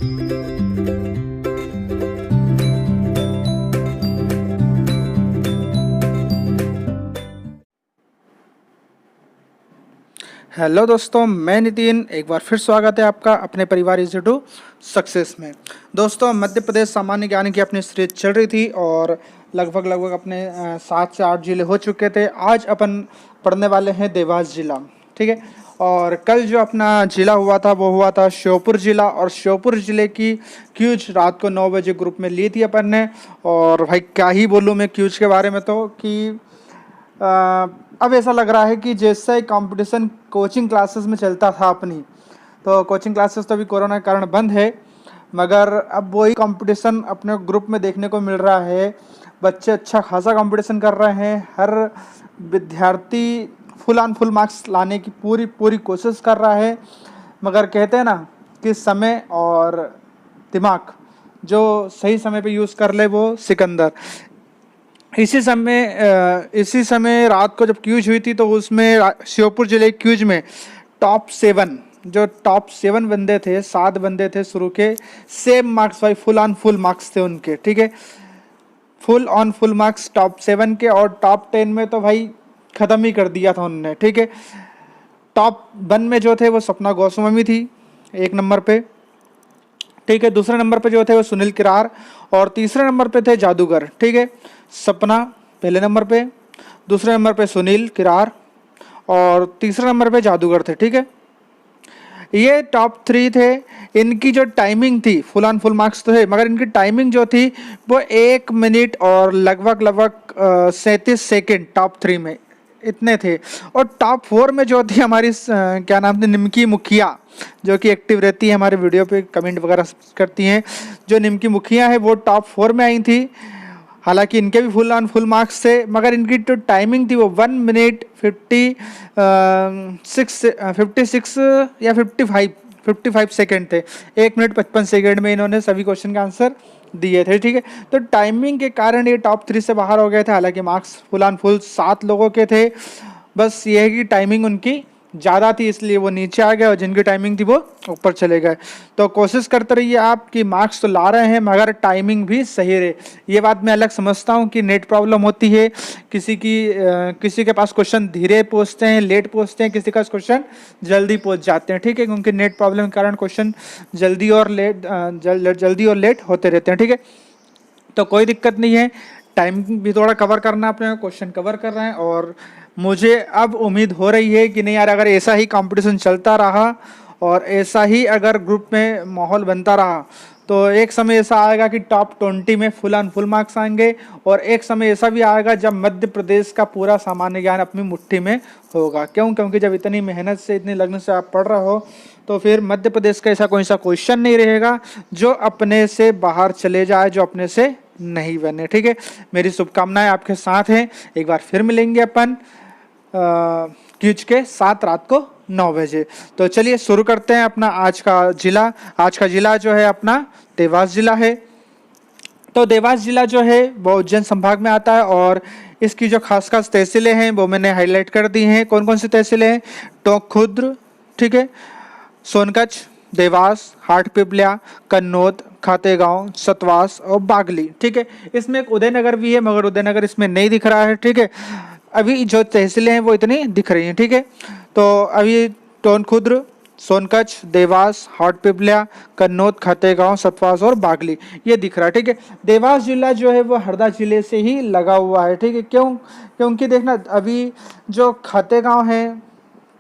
Hello दोस्तों, मैं नितिन। एक बार फिर स्वागत है आपका अपने परिवार इजी टू सक्सेस में। दोस्तों, मध्य प्रदेश सामान्य ज्ञान की अपनी सीरीज चल रही थी और लगभग अपने 7 से 8 जिले हो चुके थे। आज अपन पढ़ने वाले हैं देवास जिला। ठीक है। और कल जो अपना जिला हुआ था वो हुआ था श्योपुर जिला, और श्योपुर जिले की क्यूज रात को 9 बजे ग्रुप में ली थी अपन ने। और भाई क्या ही बोलूँ मैं क्यूज के बारे में, तो कि अब ऐसा लग रहा है कि जैसे कंपटीशन कोचिंग क्लासेस में चलता था अपनी, तो कोचिंग क्लासेस तो अभी कोरोना के कारण बंद है, मगर अब वही कंपटीशन अपने ग्रुप में देखने को मिल रहा है। बच्चे अच्छा खासा कंपटीशन कर रहे हैं। हर विद्यार्थी फुल ऑन फुल मार्क्स लाने की पूरी कोशिश कर रहा है, मगर कहते हैं ना कि समय और दिमाग जो सही समय पे यूज़ कर ले वो सिकंदर। इसी समय रात को जब क्यूज हुई थी तो उसमें श्योपुर जिले क्यूज में टॉप 7 बंदे थे, 7 बंदे थे शुरू के, सेम मार्क्स भाई, फुल ऑन फुल मार्क्स थे उनके। ठीक है, full on full marks top 7 के। और टॉप 10 में तो भाई ख़त्म ही कर दिया था उन्होंने। ठीक है, टॉप 1 में जो थे वो सपना गोस्वामी थी 1 नंबर पे। ठीक है, दूसरे नंबर पे जो थे वो सुनील किरार, और तीसरे नंबर पे थे जादूगर। ठीक है, सपना पहले नंबर पे, दूसरे नंबर पे सुनील किरार, और तीसरे नंबर पे जादूगर थे। ठीक है, ये टॉप 3 थे। इनकी जो टाइमिंग थी, फुल ऑन फुल मार्क्स तो है, मगर इनकी टाइमिंग जो थी वो 1 मिनट और लगभग 37 सेकेंड टॉप 3 में इतने थे। और टॉप 4 में जो थी हमारी क्या नाम थे, निमकी मुखिया, जो कि एक्टिव रहती है हमारे वीडियो पे, कमेंट वगैरह करती हैं। जो निमकी मुखिया है वो टॉप 4 में आई थी। हालांकि इनके भी फुल ऑन फुल मार्क्स थे, मगर इनकी जो टाइमिंग थी वो 1 मिनट 56 या 55 सेकेंड थे। 1 मिनट 55 सेकेंड में इन्होंने सभी क्वेश्चन का आंसर दिए थे। ठीक है, तो टाइमिंग के कारण ये टॉप 3 से बाहर हो गए थे। हालांकि मार्क्स फुल ऑन फुल 7 लोगों के थे, बस ये है कि टाइमिंग उनकी ज़्यादा थी इसलिए वो नीचे आ गए, और जिनकी टाइमिंग थी वो ऊपर चले गए। तो कोशिश करते रहिए आप कि मार्क्स तो ला रहे हैं मगर टाइमिंग भी सही रहे। ये बात मैं अलग समझता हूँ कि नेट प्रॉब्लम होती है, किसी के पास क्वेश्चन धीरे पहुँचते हैं, लेट पहुँचते हैं, किसी का क्वेश्चन जल्दी पहुँच जाते हैं। ठीक है, क्योंकि नेट प्रॉब्लम के कारण क्वेश्चन जल्दी और लेट होते रहते हैं। ठीक है, तो कोई दिक्कत नहीं है, टाइम भी थोड़ा कवर करना, अपने क्वेश्चन कवर कर रहे हैं। और मुझे अब उम्मीद हो रही है कि नहीं यार, अगर ऐसा ही कंपटीशन चलता रहा और ऐसा ही अगर ग्रुप में माहौल बनता रहा तो एक समय ऐसा आएगा कि टॉप 20 में फुल ऑन फुल मार्क्स आएंगे, और एक समय ऐसा भी आएगा जब मध्य प्रदेश का पूरा सामान्य ज्ञान अपनी मुट्ठी में होगा। क्योंकि जब इतनी मेहनत से, इतनी लगन से आप पढ़ रहे हो तो फिर मध्य प्रदेश का ऐसा कोई सा क्वेश्चन नहीं रहेगा जो अपने से बाहर चले जाए, जो अपने से नहीं बने। ठीक है, मेरी शुभकामनाएं आपके साथ हैं। एक बार फिर मिलेंगे अपन क्यूज के साथ रात को 9 बजे। तो चलिए शुरू करते हैं अपना आज का जिला जो है अपना देवास जिला है। तो देवास जिला जो है वो उज्जैन संभाग में आता है, और इसकी जो खास तहसीलें हैं वो मैंने हाईलाइट कर दी हैं। कौन कौन सी तहसीलें हैं? टोंक, ठीक है, सोनकच्छ, देवास, हाटपिपल्या, कन्नौद, खातेगांव, सतवास और बागली। ठीक है, इसमें एक उदयनगर भी है, मगर उदयनगर इसमें नहीं दिख रहा है। ठीक है, अभी जो तहसीलें हैं वो इतनी दिख रही हैं। ठीक है, तो अभी टोंक, सोनकच्छ, देवास, हाटपिपल्या, कन्नौद, खातेगांव, सतवास और बागली ये दिख रहा है। ठीक है, देवास जिला जो है वो हरदा जिले से ही लगा हुआ है। ठीक है, क्योंकि देखना, अभी जो खातेगांव है,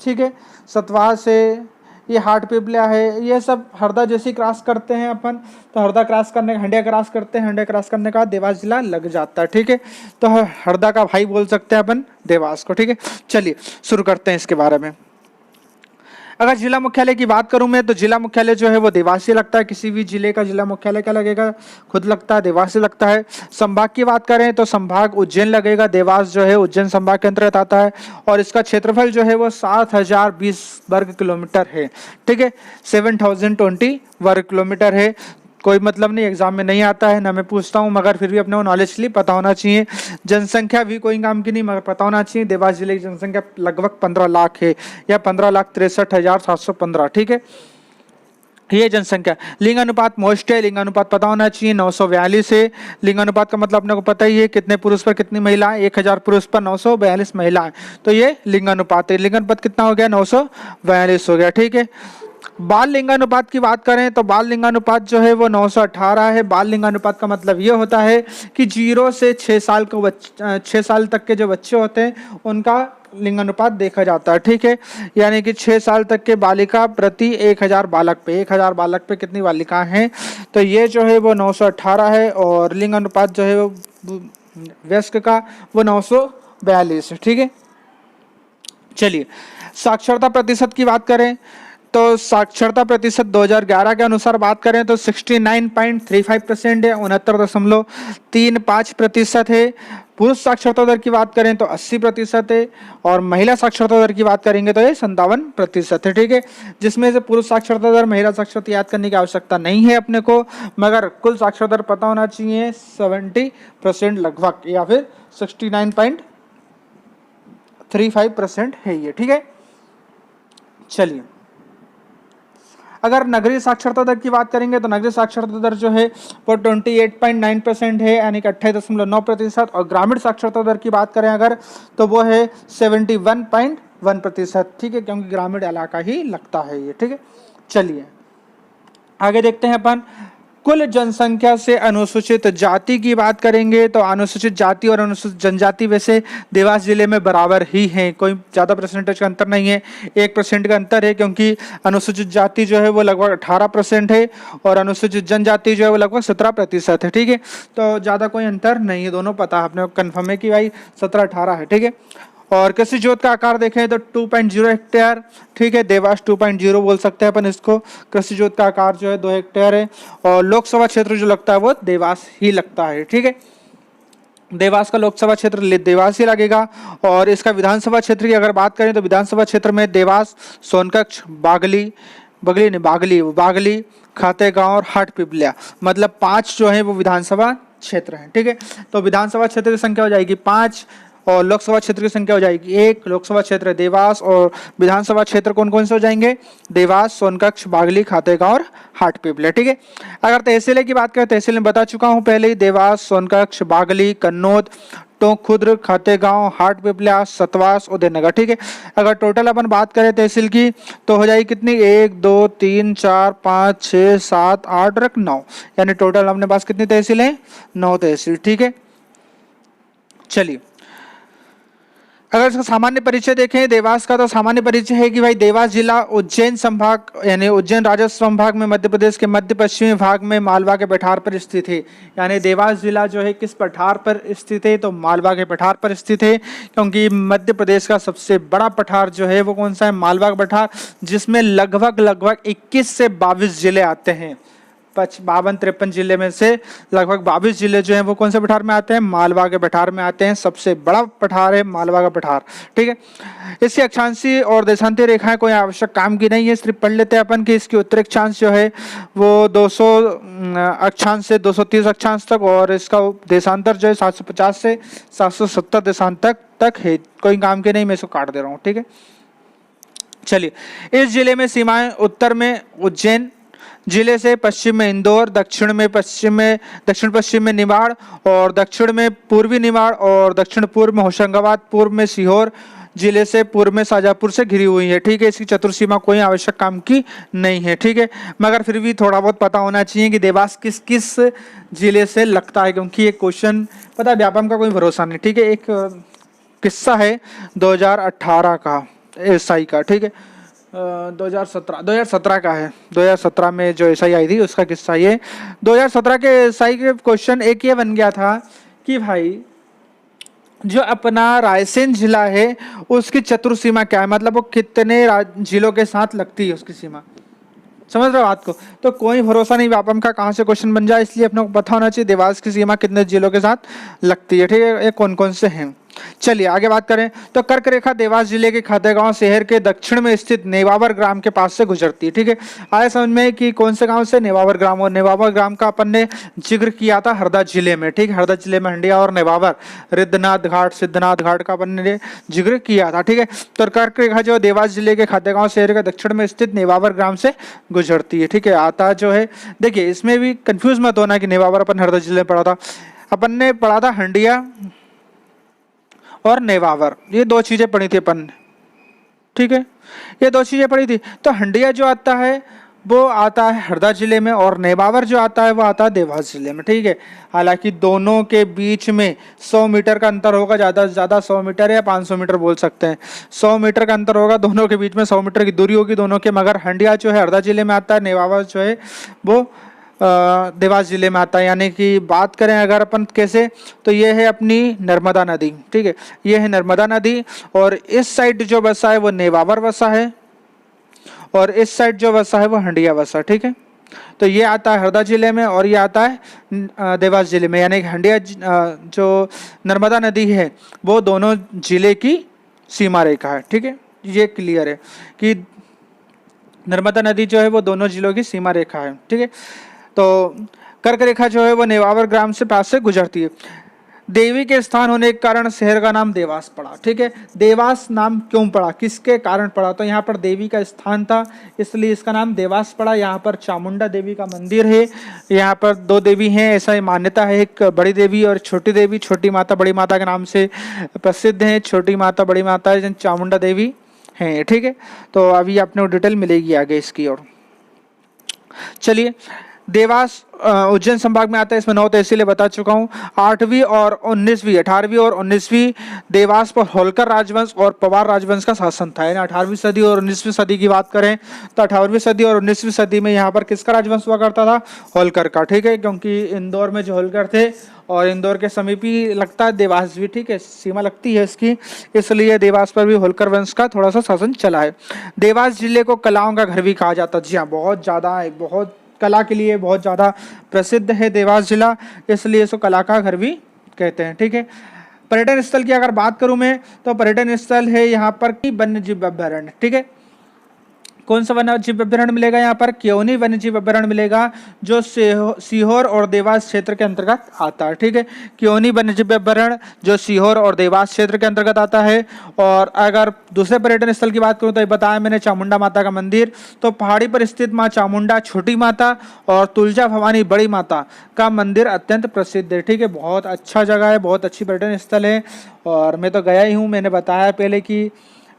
ठीक है, सतवास है, ये हाटपिपल्या है, ये सब हरदा जैसी क्रॉस करते हैं अपन। तो हरदा क्रॉस करने, हंडिया क्रॉस करते हैं, हंडिया क्रॉस करने का बाद देवास जिला लग जाता है। ठीक है, तो हरदा का भाई बोल सकते हैं अपन देवास को। ठीक है, चलिए शुरू करते हैं इसके बारे में। अगर जिला मुख्यालय की बात करूं मैं, तो जिला मुख्यालय जो है वो देवास से लगता है। किसी भी जिले का जिला मुख्यालय क्या लगेगा? खुद लगता है, देवास से लगता है। संभाग की बात करें तो संभाग उज्जैन लगेगा। देवास जो है उज्जैन संभाग के अंतर्गत आता है, और इसका क्षेत्रफल जो है वो 7020 वर्ग किलोमीटर है। ठीक है, 7020 वर्ग किलोमीटर है। कोई मतलब नहीं, एग्जाम में नहीं आता है, ना मैं पूछता हूँ, मगर फिर भी अपने को नॉलेज के लिए पता होना चाहिए। जनसंख्या भी कोई काम की नहीं, मगर पता होना चाहिए। देवास जिले की जनसंख्या लगभग 15 लाख है, या 15,63,715। ठीक है, ये जनसंख्या। लिंगानुपात मोस्ट है, लिंगानुपात पता होना चाहिए, 942 है। लिंगानुपात का मतलब अपने को पता ही है, कितने पुरुष पर कितनी महिलाएं, 1000 पुरुष पर 942 महिलाएं, तो ये लिंगानुपात है। लिंगानुपात कितना हो गया, 942 हो गया, ठीक है। बाल लिंगानुपात की बात करें तो बाल लिंगानुपात जो है वो 918 है। बाल लिंगानुपात का मतलब ये होता है कि 0 से 6 साल को 6 साल तक के जो बच्चे होते हैं उनका लिंगानुपात देखा जाता है, ठीक है। यानी कि 6 साल तक के बालिका प्रति 1000 बालक पे, 1000 बालक पे कितनी बालिकाएं हैं, तो ये जो है वो 918 है। और लिंगानुपात जो है वो वयस्क का वो 942 है, ठीक है। चलिए साक्षरता प्रतिशत की बात करें तो साक्षरता प्रतिशत 2011 के अनुसार बात करें तो 69.35% है, 69.35% है। पुरुष साक्षरता दर की बात करें तो 80% है, और महिला साक्षरता दर की बात करेंगे तो ये 57% है, ठीक है। जिसमें से पुरुष साक्षरता दर, महिला साक्षरता याद करने की आवश्यकता नहीं है अपने को, मगर कुल साक्षरता दर पता होना चाहिए 70% लगभग, या फिर 69.35% है ये, ठीक है। चलिए अगर नगरीय साक्षरता दर की बात करेंगे तो नगरीय साक्षरता दर जो है वो 28.9% है, यानी कि 28.9%। और ग्रामीण साक्षरता दर की बात करें अगर तो वो है 71.1%, ठीक है, क्योंकि ग्रामीण इलाका ही लगता है ये, ठीक है। चलिए आगे देखते हैं अपन कुल जनसंख्या से अनुसूचित जाति की बात करेंगे तो अनुसूचित जाति और अनुसूचित जनजाति वैसे देवास जिले में बराबर ही हैं, कोई ज़्यादा परसेंटेज का अंतर नहीं है, 1% का अंतर है, क्योंकि अनुसूचित जाति जो है वो लगभग 18% है और अनुसूचित जनजाति जो है वो लगभग 17% है, ठीक है। तो ज़्यादा कोई अंतर नहीं है, दोनों पता है अपने को, कन्फर्म है कि भाई 17-18 है, ठीक है। और कृषि जोत का आकार देखें तो 2.0 हेक्टेयर, ठीक है, देवास 2.0 बोल सकते हैं अपन इसको। कृषि जोत का आकार जो है 2 हेक्टेयर है, और लोकसभा क्षेत्र जो लगता है वो देवास ही लगता है, ठीक है। देवास का लोकसभा क्षेत्र देवास ही लगेगा। और इसका विधानसभा क्षेत्र की अगर बात करें तो विधानसभा क्षेत्र में देवास, सोनकच्छ, बागली, खातेगांव और हाटपिपलिया, मतलब 5 जो है वो विधानसभा क्षेत्र हैं, ठीक है। तो विधानसभा क्षेत्र की संख्या हो जाएगी 5 और लोकसभा क्षेत्र की संख्या हो जाएगी 1। लोकसभा क्षेत्र देवास और विधानसभा क्षेत्र कौन कौन से हो जाएंगे, देवास, सोनकच्छ, बागली, खातेगांव और हाटपिपलिया, ठीक है। अगर तहसीलें की बात करें, तहसील में बता चुका हूं पहले ही, देवास, सोनकच्छ, बागली, कन्नौद, टोंक खुर्द, खातेगांव, हाटपिपलिया, सतवास, उदयनगर, ठीक है। अगर टोटल अपन बात करें तहसील की तो हो जाएगी कितनी, 1 2 3 4 5 6 7 8 और 9, यानी टोटल अपने पास कितनी तहसील है, 9 तहसील, ठीक है। चलिए अगर इसका सामान्य परिचय देखें देवास का, तो सामान्य परिचय है कि भाई देवास जिला उज्जैन संभाग यानी उज्जैन राजस्व संभाग में मध्य प्रदेश के मध्य पश्चिमी भाग में मालवा के पठार पर स्थित है। यानी देवास जिला जो है किस पठार पर स्थित है, तो मालवा के पठार पर स्थित है, क्योंकि मध्य प्रदेश का सबसे बड़ा पठार जो है वो कौन सा है, मालवा का पठार, जिसमें लगभग 21 से 22 जिले आते हैं। 52-53 जिले में से लगभग 22 जिले जो हैं वो कौन से पठार में आते हैं, मालवा के पठार में आते हैं। सबसे बड़ा पठार है मालवा का पठार, ठीक है। इसकी अक्षांशीय और देशांतीय रेखाएं कोई आवश्यक काम की नहीं है, सिर्फ पढ़ लेते हैं अपन कि इसकी उत्तरी अक्षांश जो है वो 200 अक्षांश से 230 अक्षांश तक, और इसका देशांतर जो है 750 से 770 देशांतर तक है, कोई काम की नहीं, मैं इसको काट दे रहा हूँ, ठीक है। चलिए इस जिले में सीमाएं उत्तर में उज्जैन जिले से, पश्चिम में इंदौर, दक्षिण पश्चिम में निमाड़, और दक्षिण में पूर्वी निमाड़, और दक्षिण पूर्व में होशंगाबाद, पूर्व में सीहोर जिले से, पूर्व में शाजापुर से घिरी हुई है, ठीक है। इसकी चतुर्सीमा कोई आवश्यक काम की नहीं है, ठीक है, मगर फिर भी थोड़ा बहुत पता होना चाहिए कि देवास किस किस जिले से लगता है, क्योंकि एक क्वेश्चन पता है व्यापम का कोई भरोसा नहीं, ठीक है। एक किस्सा है 2018 का एसआई का, ठीक है, 2017 का है, 2017 में जो एसआई आई थी उसका किस्सा ये। 2017 के एसआई के क्वेश्चन एक ये बन गया था कि भाई जो अपना रायसेन जिला है उसकी चतुर्सीमा क्या है, मतलब वो कितने जिलों के साथ लगती है उसकी सीमा, समझ रहे हो बात को। तो कोई भरोसा नहीं व्यापम का कहाँ से क्वेश्चन बन जाए, इसलिए अपने को पता होना चाहिए देवास की सीमा कितने जिलों के साथ लगती है, ठीक है, ये कौन कौन से हैं। चलिए आगे बात करें तो कर्क रेखा देवास जिले के खातेगांव शहर के दक्षिण में स्थित नेवावर ग्राम के पास से गुजरती है। ठीक है, आया समझ में कि कौन से गांव से? नेवावर ग्राम। और नेवावर ग्राम का अपन ने जिक्र किया था हरदा जिले में। ठीक है, हरदा जिले में हंडिया और नेवावर, रिद्धनाथ घाट, सिद्धनाथ घाट का अपन ने जिक्र किया था। ठीक है, तो कर्क रेखा जो देवास जिले के खातेगांव शहर के दक्षिण में स्थित नेवावर ग्राम से गुजरती है। ठीक है, आता जो है, देखिए इसमें भी कंफ्यूज मत होना कि नेवावर अपन हरदा जिले में पढ़ा था, अपन ने पढ़ा था हंडिया और नेवावर, ये दो चीजें पढ़ी थी अपन ने। ठीक है, ये दो चीजें पढ़ी थी। तो हंडिया जो आता है वो आता है हरदा जिले में, और नेवावर जो आता है वो आता है देवास जिले में। ठीक है, हालांकि दोनों के बीच में 100 मीटर का अंतर होगा, ज़्यादा से ज़्यादा 100 मीटर या 500 मीटर बोल सकते हैं। 100 मीटर का अंतर होगा दोनों के बीच में, 100 मीटर की दूरी होगी दोनों के। मगर हंडिया जो है हरदा जिले में आता है, नेवावर जो है वो देवास जिले में आता है। यानी कि बात करें अगर अपन कैसे, तो ये है अपनी नर्मदा नदी। ठीक है, ये है नर्मदा नदी, और इस साइड जो बसा है वो नेवावर बसा है, और इस साइड जो बसा है वो हंडिया बसा। ठीक है, तो ये आता है हरदा जिले में और ये आता है देवास जिले में। यानी हंडिया जो नर्मदा नदी है वो दोनों जिले की सीमा रेखा है। ठीक है, ये क्लियर है कि नर्मदा नदी जो है वो दोनों जिलों की सीमा रेखा है। ठीक है, तो कर्क रेखा जो है वो नेवावर ग्राम से पास से गुजरती है। देवी के स्थान होने के कारण शहर का नाम देवास पड़ा। ठीक है, देवास नाम क्यों पड़ा, किसके कारण पड़ा? तो यहाँ पर देवी का स्थान था इसलिए इसका नाम देवास पड़ा। यहाँ पर चामुंडा देवी का मंदिर है, यहाँ पर दो देवी हैं ऐसा मान्यता है, एक बड़ी देवी और छोटी देवी। छोटी माता बड़ी माता के नाम से प्रसिद्ध है, छोटी माता बड़ी माता चामुंडा देवी हैं। ठीक है, तो अभी आपने डिटेल मिलेगी आगे इसकी ओर। चलिए, देवास उज्जैन संभाग में आता है, इसमें 9 तहसीलें बता चुका हूँ। 8वीं और 19वीं 18वीं और 19वीं देवास पर होलकर राजवंश और पवार राजवंश का शासन था। यानी 18वीं सदी और 19वीं सदी की बात करें तो 18वीं सदी और 19वीं सदी में यहाँ पर किसका राजवंश हुआ करता था? होलकर का। ठीक है, क्योंकि इंदौर में जो होलकर थे और इंदौर के समीप ही लगता है देवास भी। ठीक है, सीमा लगती है इसकी, इसलिए देवास पर भी होलकर वंश का थोड़ा सा शासन चला है। देवास जिले को कलाओं का घर भी कहा जाता है। जी हाँ, बहुत ज़्यादा, बहुत कला के लिए बहुत ज़्यादा प्रसिद्ध है देवास जिला, इसलिए इसको कला का घर भी कहते हैं। ठीक है, पर्यटन स्थल की अगर बात करूं मैं तो पर्यटन स्थल है यहाँ पर वन्य जीव अभ्यारण्य। ठीक है, कौन सा वन्य जीव अभ्यारण्य मिलेगा? यहाँ पर क्योनी वन्य जीव अभ्यारण्य मिलेगा, जो सीहोर और देवास क्षेत्र के अंतर्गत आता है। ठीक है, क्योनी वन्य जीव अभ्यारण्य जो सीहोर और देवास क्षेत्र के अंतर्गत आता है। और अगर दूसरे पर्यटन स्थल की बात करूँ तो बताया मैंने चामुंडा माता का मंदिर, तो पहाड़ी पर स्थित माँ चामुंडा छोटी माता और तुलजा भवानी बड़ी माता का मंदिर अत्यंत प्रसिद्ध है। ठीक है, बहुत अच्छा जगह है, बहुत अच्छी पर्यटन स्थल है, और मैं तो गया ही हूँ। मैंने बताया पहले कि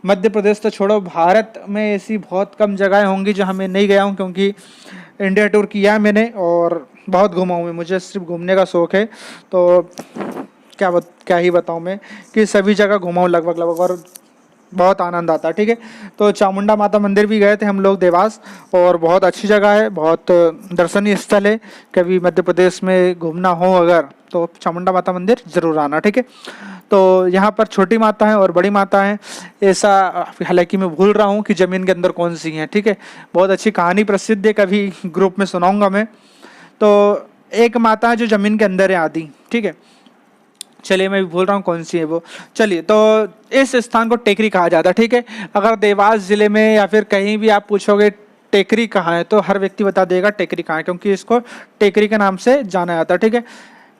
मध्य प्रदेश तो छोड़ो, भारत में ऐसी बहुत कम जगहें होंगी जहाँ मैं नहीं गया हूँ, क्योंकि इंडिया टूर किया है मैंने और बहुत घूमा हूँ मैं। मुझे सिर्फ घूमने का शौक़ है, तो क्या ही बताऊँ मैं कि सभी जगह घूमा हूँ लगभग, और बहुत आनंद आता है। ठीक है, तो चामुंडा माता मंदिर भी गए थे हम लोग देवास, और बहुत अच्छी जगह है, बहुत दर्शनीय स्थल है। कभी मध्य प्रदेश में घूमना हो अगर तो चामुंडा माता मंदिर जरूर आना। ठीक है, तो यहाँ पर छोटी माता है और बड़ी माता है, ऐसा हालांकि मैं भूल रहा हूँ कि ज़मीन के अंदर कौन सी हैं। ठीक है, बहुत अच्छी कहानी प्रसिद्ध है, कभी ग्रुप में सुनाऊंगा मैं। तो एक माता है जो ज़मीन के अंदर है आदि। ठीक है, चलिए मैं भी भूल रहा हूँ कौन सी है वो। चलिए, तो इस स्थान को टेकरी कहा जाता है। ठीक है, अगर देवास जिले में या फिर कहीं भी आप पूछोगे टेकरी कहाँ है तो हर व्यक्ति बता देगा टेकरी कहाँ है, क्योंकि इसको टेकरी के नाम से जाना जाता है। ठीक है,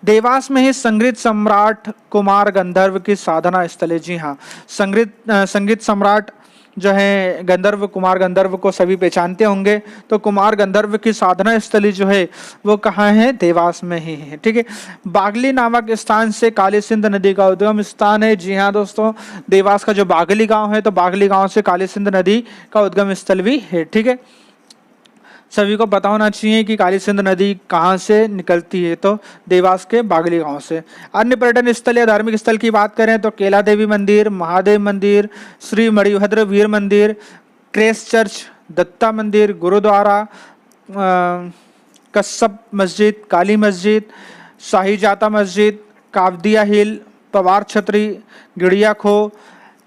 देवास में ही संगीत सम्राट कुमार गंधर्व की साधना स्थल है। जी हाँ, संगीत सम्राट जो है गंधर्व, कुमार गंधर्व को सभी पहचानते होंगे। तो कुमार गंधर्व की साधना स्थली जो है वो कहाँ है? देवास में ही है। ठीक है, बागली नामक स्थान से काली सिंध नदी का उद्गम स्थान है। जी हाँ दोस्तों, देवास का जो बागली गांव है तो बागली गांव से काली सिंध नदी का उद्गम स्थल भी है। ठीक है, सभी को पता होना चाहिए कि काली सिंध नदी कहाँ से निकलती है, तो देवास के बागली गांव से। अन्य पर्यटन स्थल या धार्मिक स्थल की बात करें तो केला देवी मंदिर, महादेव मंदिर, श्री मणिभद्र वीर मंदिर, क्रेस चर्च, दत्ता मंदिर, गुरुद्वारा, कस्सब मस्जिद, काली मस्जिद, शाही जाता मस्जिद, कावदिया हिल, पवार छतरी, गिड़िया खो,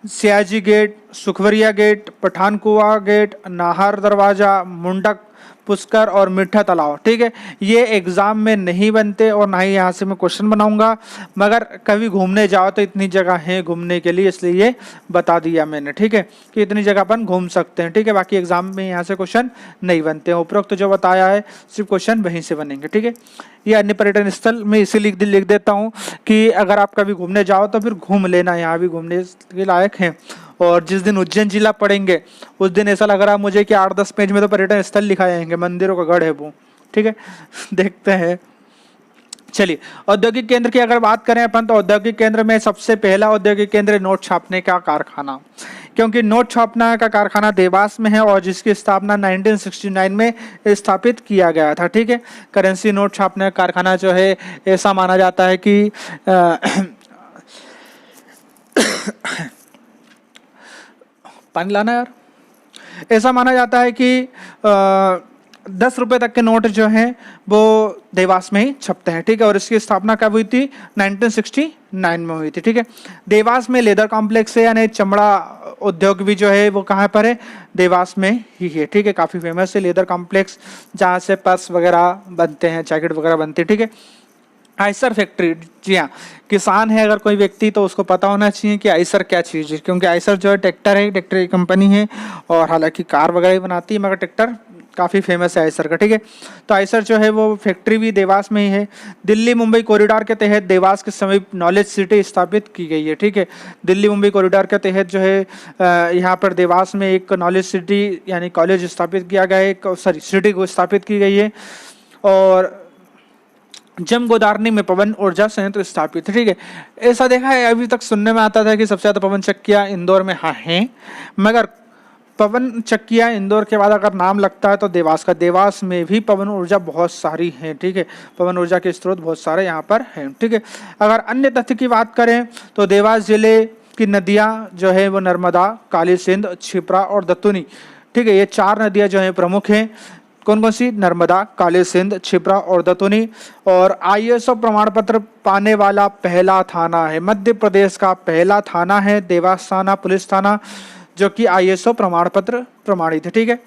Sayaji gate, सुखवरिया gate, पठानकुआ gate, Nahar दरवाज़ा, मुंडक पुष्कर और मीठा तालाब, ठीक है। ये एग्जाम में नहीं बनते और ना ही यहाँ से मैं क्वेश्चन बनाऊंगा, मगर कभी घूमने जाओ तो इतनी जगह है घूमने के लिए, इसलिए ये बता दिया मैंने, ठीक है, कि इतनी जगह अपन घूम सकते हैं, ठीक है। बाकी एग्जाम में यहाँ से क्वेश्चन नहीं बनते हैं, उपरोक्त जो बताया है सिर्फ क्वेश्चन वहीं से बनेंगे, ठीक है। ये अन्य पर्यटन स्थल मैं इसीलिए लिख देता हूँ कि अगर आप कभी घूमने जाओ तो फिर घूम लेना, यहाँ भी घूमने के लायक हैं। और जिस दिन उज्जैन जिला पढ़ेंगे उस दिन ऐसा लग रहा मुझे कि 8-10 पेज में तो पर्यटन स्थल लिखा जाएंगे, मंदिरों का गढ़ है वो, ठीक है। देखते हैं। चलिए, औद्योगिक केंद्र की अगर बात करें अपन तो औद्योगिक केंद्र में सबसे पहला औद्योगिक केंद्र नोट छापने का कारखाना, क्योंकि नोट छापना का कारखाना देवास में है और जिसकी स्थापना 1969 में स्थापित किया गया था, ठीक है। करेंसी नोट छापने का कारखाना जो है ऐसा माना जाता है कि पानी लाना यार, ऐसा माना जाता है कि 10 रुपए तक के नोट जो हैं वो देवास में ही छपते हैं, ठीक है। और इसकी स्थापना कब हुई थी? 1969 में हुई थी, ठीक है। देवास में लेदर कॉम्प्लेक्स है, यानी चमड़ा उद्योग भी जो है वो कहाँ पर है? देवास में ही है, ठीक है। काफ़ी फेमस है लेदर कॉम्प्लेक्स, जहाँ से पर्स वगैरह बनते हैं, जैकेट वगैरह बनते हैं, ठीक है। आइसर फैक्ट्री, जी हाँ, किसान है अगर कोई व्यक्ति तो उसको पता होना चाहिए कि आइसर क्या चीज़ है, क्योंकि आइसर जो है ट्रैक्टर है, ट्रैक्टर की कंपनी है और हालांकि कार वगैरह बनाती है, मगर ट्रैक्टर काफ़ी फेमस है आइसर का, ठीक है। तो आइसर जो है वो फैक्ट्री भी देवास में ही है। दिल्ली मुंबई कॉरिडोर के तहत देवास के समीप नॉलेज सिटी स्थापित की गई है, ठीक है। दिल्ली मुंबई कॉरिडोर के तहत जो है यहाँ पर देवास में एक नॉलेज सिटी यानी कॉलेज स्थापित किया गया है, सिटी को स्थापित की गई है। और जमगोदारनी में पवन ऊर्जा संयंत्र स्थापित, ठीक है। ऐसा देखा है, अभी तक सुनने में आता था कि सबसे ज़्यादा पवन चक्कियाँ इंदौर में हाँ हैं, मगर पवन चक्कियाँ इंदौर के बाद अगर नाम लगता है तो देवास का, देवास में भी पवन ऊर्जा बहुत सारी हैं, ठीक है। पवन ऊर्जा के स्रोत बहुत सारे यहाँ पर हैं, ठीक है। अगर अन्य तथ्य की बात करें तो देवास जिले की नदियाँ जो है वो नर्मदा, काली सिंध, क्षिप्रा और दत्तुनी, ठीक है। ये 4 नदियाँ जो हैं प्रमुख हैं। कौन कौन सी? नर्मदा, काली सिंध, क्षिप्रा और दत्तुनी। और ISO प्रमाण पत्र पाने वाला पहला थाना है, मध्य प्रदेश का पहला थाना है देवास थाना, पुलिस थाना, जो कि ISO प्रमाण पत्र प्रमाणित है, ठीक है।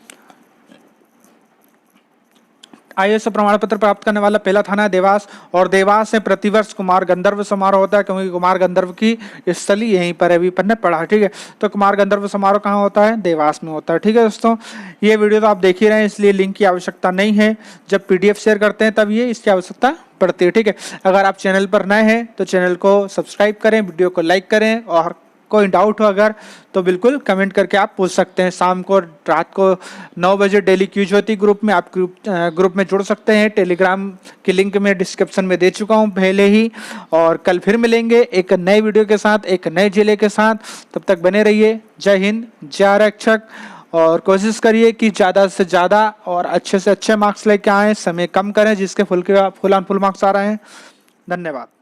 ISO प्रमाण पत्र प्राप्त करने वाला पहला थाना है देवास। और देवास में प्रतिवर्ष कुमार गंधर्व समारोह होता है, क्योंकि कुमार गंधर्व की स्थली यहीं पर अभी पर ने पढ़ा है, ठीक है। तो कुमार गंधर्व समारोह कहाँ होता है? देवास में होता है, ठीक है दोस्तों। ये वीडियो तो आप देख ही रहे हैं, इसलिए लिंक की आवश्यकता नहीं है, जब PDF शेयर करते हैं तब ये इसकी आवश्यकता पड़ती है, ठीक है। अगर आप चैनल पर नए हैं तो चैनल को सब्सक्राइब करें, वीडियो को लाइक करें, और कोई डाउट हो अगर तो बिल्कुल कमेंट करके आप पूछ सकते हैं। शाम को रात को 9 बजे डेली क्यूज होती ग्रुप में, आप ग्रुप में जुड़ सकते हैं। टेलीग्राम की लिंक मैं डिस्क्रिप्शन में दे चुका हूं पहले ही। और कल फिर मिलेंगे एक नए वीडियो के साथ, एक नए जिले के साथ। तब तक बने रहिए। जय हिंद, जय आरक्षक। और कोशिश करिए कि ज़्यादा से ज़्यादा और अच्छे से अच्छे मार्क्स लेके आएँ, समय कम करें जिसके फुल ऑन फुल मार्क्स आ रहे हैं। धन्यवाद।